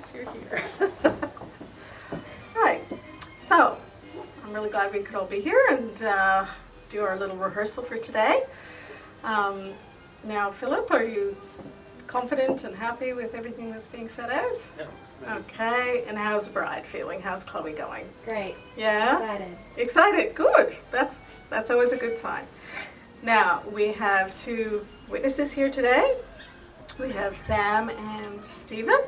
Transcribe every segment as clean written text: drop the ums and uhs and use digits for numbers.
yes, you're here. Right, so I'm really glad we could all be here and do our little rehearsal for today. Now, Philip, are you confident and happy with everything that's being set out? Yeah. Okay, and how's the bride feeling? How's Chloe going? Great. Yeah? Excited. Excited, good. That's always a good sign. Now, we have two witnesses here today. We have Sam and Stephen.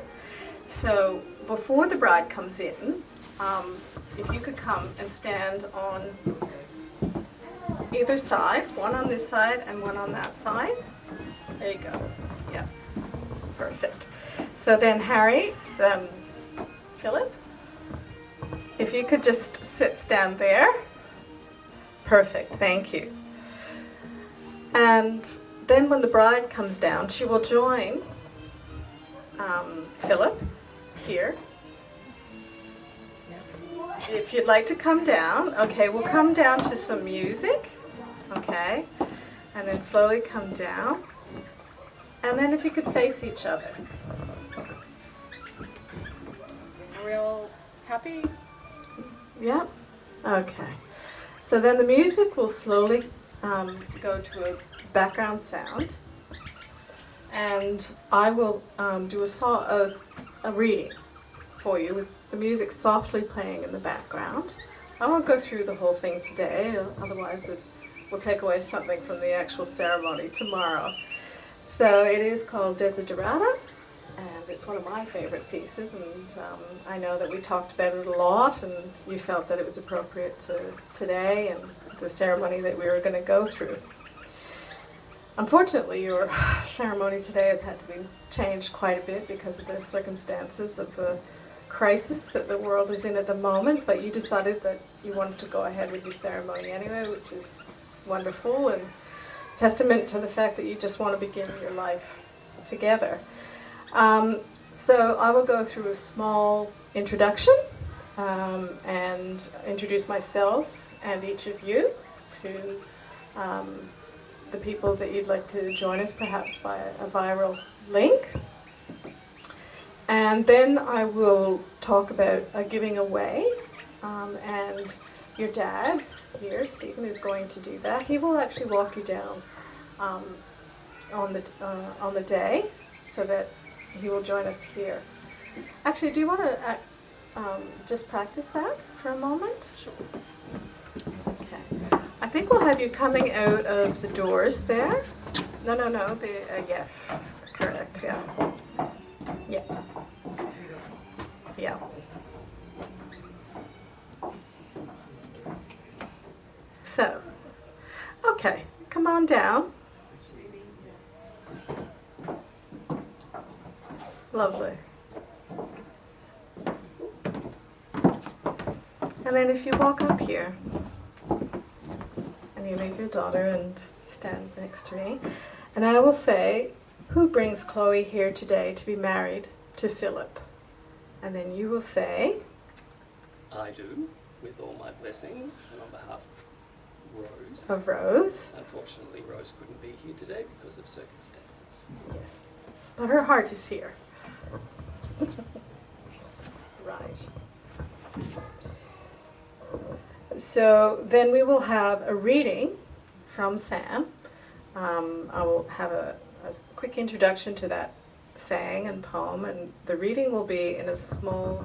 So before the bride comes in, if you could come and stand on either side, one on this side and one on that side. There you go. Yeah, perfect. So then Harry, Philip, if you could just stand there. Perfect, thank you. And then when the bride comes down, she will join Philip here. If you'd like to come down, okay, we'll come down to some music, okay, and then slowly come down. And then if you could face each other. Are we all happy? Yeah? Okay. So then the music will slowly go to a background sound, and I will do a reading for you with the music softly playing in the background. I won't go through the whole thing today, otherwise it will take away something from the actual ceremony tomorrow. So it is called Desiderata, and it's one of my favorite pieces, and I know that we talked about it a lot, and you felt that it was appropriate to today and the ceremony that we were going to go through. Unfortunately, your ceremony today has had to be changed quite a bit because of the circumstances of the crisis that the world is in at the moment, but you decided that you wanted to go ahead with your ceremony anyway, which is wonderful and testament to the fact that you just want to begin your life together. So I will go through a small introduction and introduce myself and each of you to the people that you'd like to join us, perhaps by a viral link. And then I will talk about giving away, and your dad here, Stephen, is going to do that. He will actually walk you down on the day, so that he will join us here. Actually, do you want to just practice that for a moment? Sure. Okay. I think we'll have you coming out of the doors there. No. Yes, correct. Yeah. Yeah. Yeah. So, okay, come on down. Lovely. And then if you walk up here, and you leave your daughter and stand next to me, and I will say, who brings Chloe here today to be married to Philip? And then you will say, I do, with all my blessings, and on behalf of Rose. Of Rose. Unfortunately, Rose couldn't be here today because of circumstances. Yes. But her heart is here. Right. So then we will have a reading from Sam. I will have a quick introduction to that saying and poem, and the reading will be in a small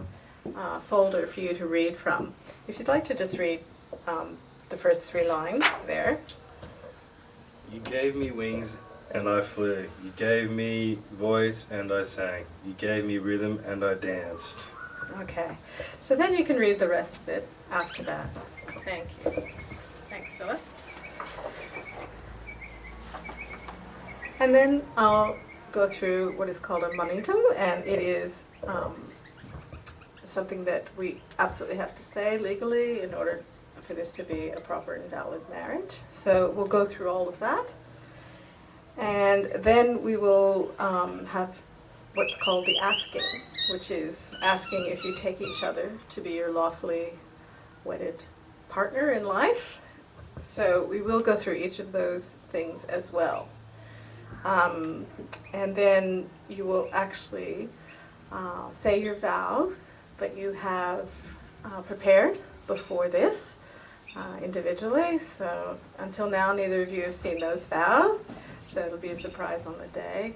folder for you to read from. If you'd like to just read the first 3 lines there. You gave me wings and I flew. You gave me voice and I sang. You gave me rhythm and I danced. Okay. So then you can read the rest of it after that. Thank you. Thanks, Philip. And then I'll go through what is called a monitum, and it is something that we absolutely have to say legally in order for this to be a proper and valid marriage. So we'll go through all of that. And then we will have what's called the asking, which is asking if you take each other to be your lawfully wedded partner in life. So we will go through each of those things as well. And then you will actually say your vows that you have prepared before this individually. So until now, neither of you have seen those vows, so it'll be a surprise on the day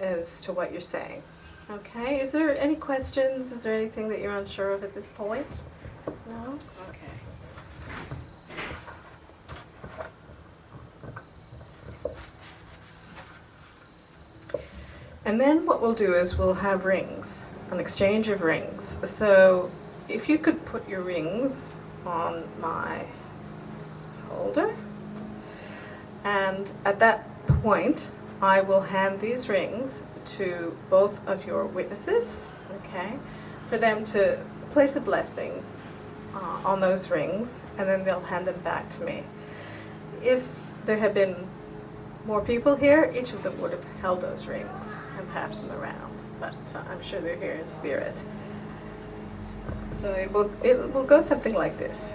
as to what you're saying. Okay, is there any questions? Is there anything that you're unsure of at this point? No? Okay. And then what we'll do is we'll have rings, an exchange of rings. So if you could put your rings on my folder, and at that point I will hand these rings to both of your witnesses, okay, for them to place a blessing on those rings, and then they'll hand them back to me. If there had been more people here, each of them would have held those rings and passed them around, but I'm sure they're here in spirit. So it will go something like this.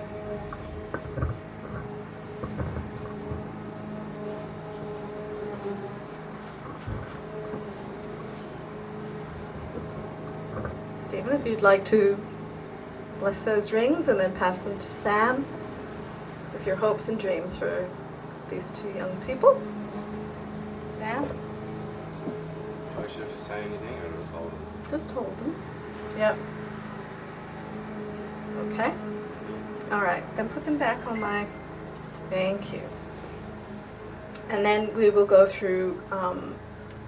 Stephen, if you'd like to bless those rings and then pass them to Sam with your hopes and dreams for these two young people. Sam? I should have to say anything or just hold them? Just hold them. Yep. Okay. All right, then put them back on my, thank you. And then we will go through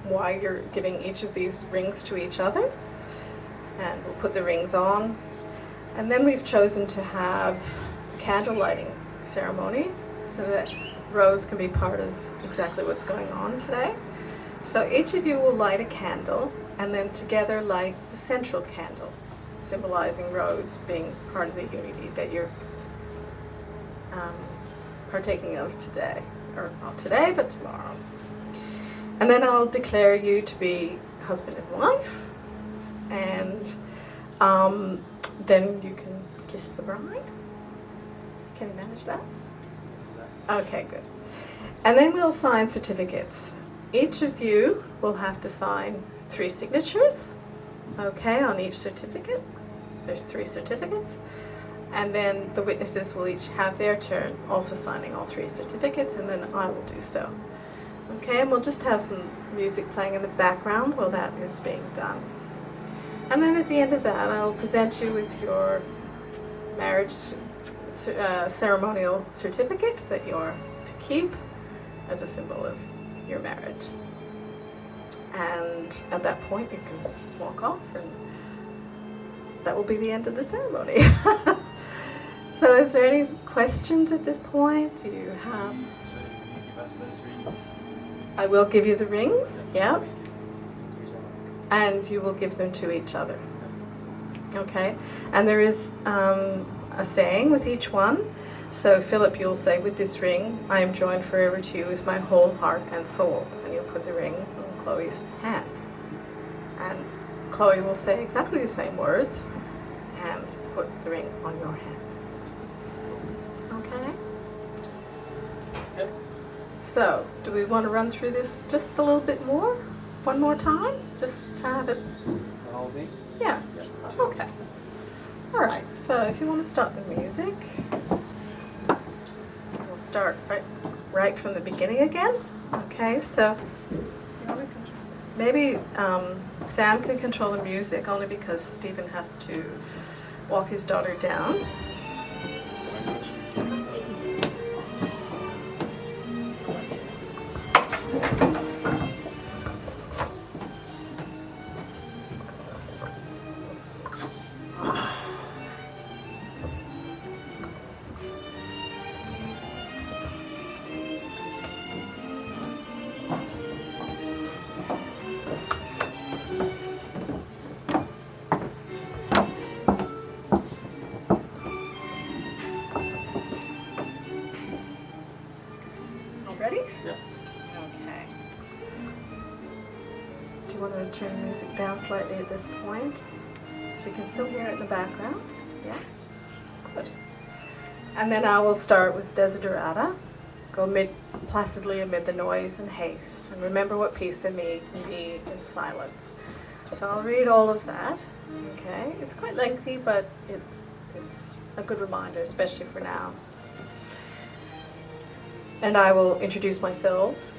why you're giving each of these rings to each other. And we'll put the rings on. And then we've chosen to have a candle lighting ceremony so that Rose can be part of exactly what's going on today. So each of you will light a candle and then together light the central candle, symbolizing Rose being part of the unity that you're partaking of today. Or not today, but tomorrow. And then I'll declare you to be husband and wife. And then you can kiss the bride. Can you manage that? Okay, good. And then we'll sign certificates. Each of you will have to sign 3 signatures, okay, on each certificate. There's 3 certificates. And then the witnesses will each have their turn also signing all 3 certificates, and then I will do so. Okay, and we'll just have some music playing in the background while that is being done. And then at the end of that, I'll present you with your marriage ceremonial certificate that you're to keep as a symbol of your marriage. And at that point, you can walk off, and that will be the end of the ceremony. So is there any questions at this point? Do you have? So you give us those rings? I will give you the rings, yeah. And you will give them to each other. Okay? And there is a saying with each one. So Philip, you'll say, with this ring, I am joined forever to you with my whole heart and soul. And you'll put the ring on Chloe's hand. And Chloe will say exactly the same words and put the ring on your hand. Okay? Yep. So, do we want to run through this just a little bit more? One more time? Just to have it? The whole thing? Yeah. Okay. All right. So if you want to start the music, we'll start right from the beginning again. Okay. So maybe Sam can control the music only because Stephen has to walk his daughter down. Ready? Yeah. Okay. Do you want to turn the music down slightly at this point? So we can still hear it in the background? Yeah? Good. And then I will start with Desiderata. Go placidly amid the noise and haste. And remember what peace in me can be in silence. So I'll read all of that. Okay, it's quite lengthy, but it's a good reminder, especially for now. And I will introduce myself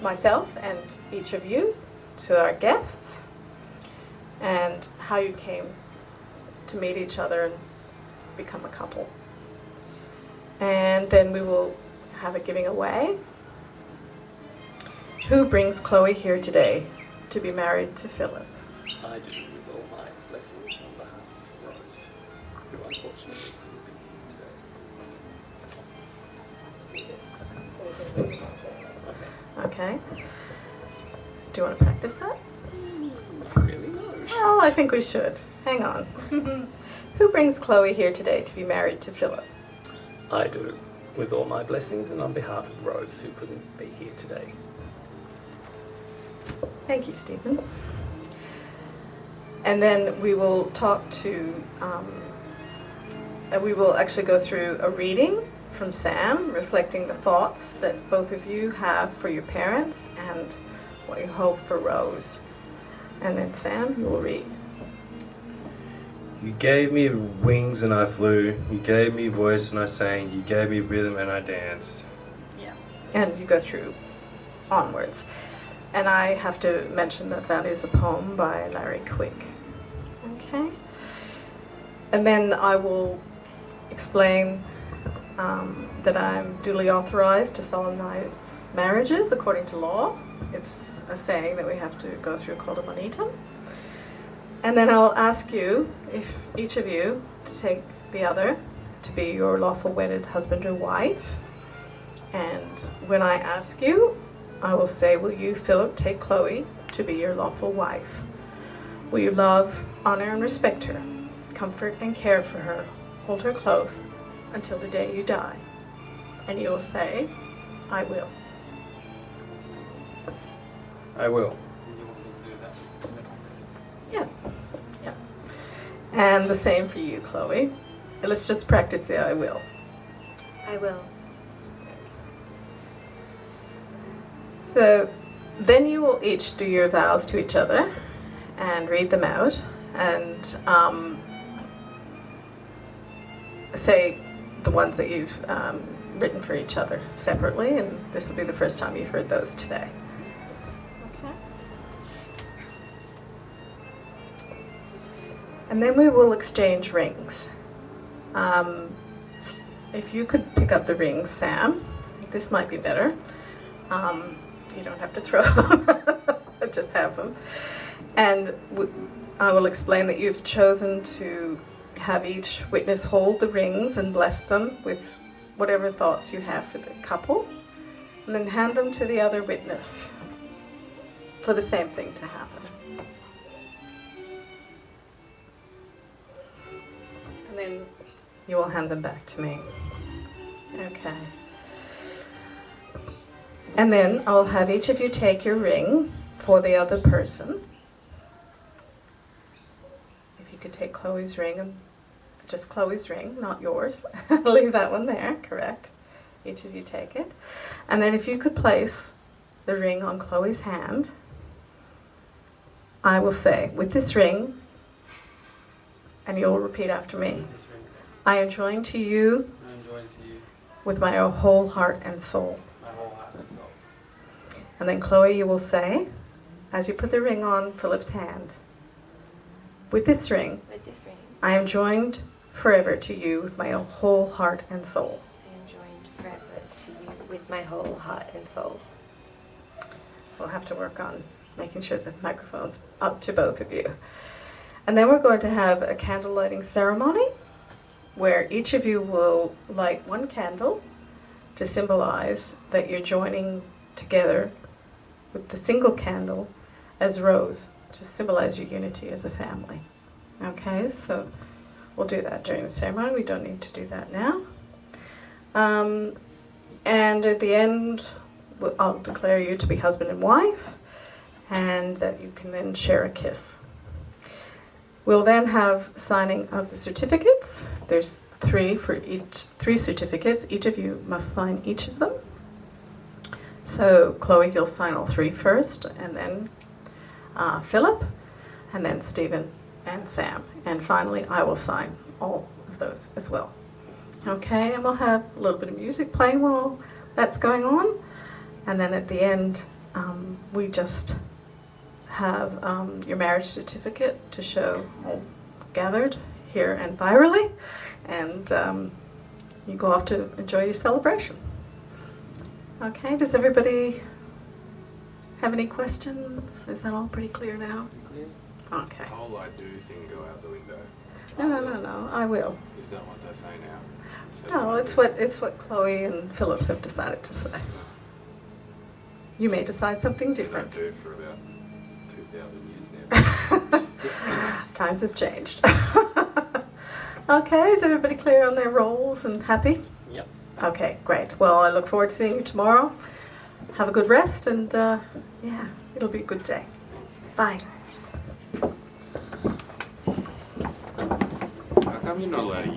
and each of you to our guests and how you came to meet each other and become a couple. And then we will have a giving away. Who brings Chloe here today to be married to Philip? I do, with all my blessings on behalf of Rose, who unfortunately couldn't be here today. Okay. Do you want to practice that? Not really, no. Well, I think we should. Hang on. Who brings Chloe here today to be married to Philip? I do, with all my blessings and on behalf of Rose, who couldn't be here today. Thank you, Stephen. And then we will talk to, we will actually go through a reading from Sam, reflecting the thoughts that both of you have for your parents and what you hope for Rose. And then Sam, you will read. You gave me wings and I flew. You gave me voice and I sang. You gave me rhythm and I danced. Yeah. And you go through onwards. And I have to mention that that is a poem by Larry Quick. Okay? And then I will explain that I'm duly authorized to solemnize marriages according to law. It's a saying that we have to go through called a monitum. And then I'll ask you, if each of you, to take the other to be your lawful wedded husband or wife. And when I ask you, I will say, will you, Philip, take Chloe to be your lawful wife? Will you love, honor, and respect her, comfort and care for her, hold her close until the day you die? And you will say, I will. I will. Did you want me to do that? Yeah. Yeah. And the same for you, Chloe. Let's just practice the I will. I will. So then you will each do your vows to each other and read them out and say the ones that you've written for each other separately, and this will be the first time you've heard those today. Okay. And then we will exchange rings. If you could pick up the rings, Sam, this might be better. You don't have to throw them, just have them. And I will explain that you've chosen to have each witness hold the rings and bless them with whatever thoughts you have for the couple, and then hand them to the other witness for the same thing to happen. And then you will hand them back to me. Okay. And then I'll have each of you take your ring for the other person. If you could take Chloe's ring, and just Chloe's ring, not yours. Leave that one there, correct. Each of you take it. And then if you could place the ring on Chloe's hand, I will say, with this ring, and you'll repeat after me, I am joined to you with my whole heart and soul. And then Chloe, you will say, as you put the ring on Philip's hand, with this ring, I am joined forever to you with my whole heart and soul. I am joined forever to you with my whole heart and soul. We'll have to work on making sure the microphone's up to both of you. And then we're going to have a candle lighting ceremony where each of you will light one candle to symbolize that you're joining together with the single candle as Rose to symbolize your unity as a family. Okay, so we'll do that during the ceremony. We don't need to do that now. And at the end, I'll declare you to be husband and wife, and that you can then share a kiss. We'll then have signing of the certificates. There's three certificates. Each of you must sign each of them. So Chloe, you'll sign all three first, and then Philip. and then Stephen and Sam. And finally, I will sign all of those as well. Okay, and we'll have a little bit of music playing while that's going on. And then at the end, we just have your marriage certificate to show all gathered here and virally. And you go off to enjoy your celebration. Okay, does everybody have any questions? Is that all pretty clear now? Okay. The whole I do thing go out the window. No, I will. Is that what they say now? No, it's what Chloe and Philip have decided to say. You may decide something They different. do for about 2,000 years now. Times have changed. Okay, is everybody clear on their roles and happy? Yep. Okay, great. Well, I look forward to seeing you tomorrow. Have a good rest, and yeah, it'll be a good day. Bye. How come you're not allowed to use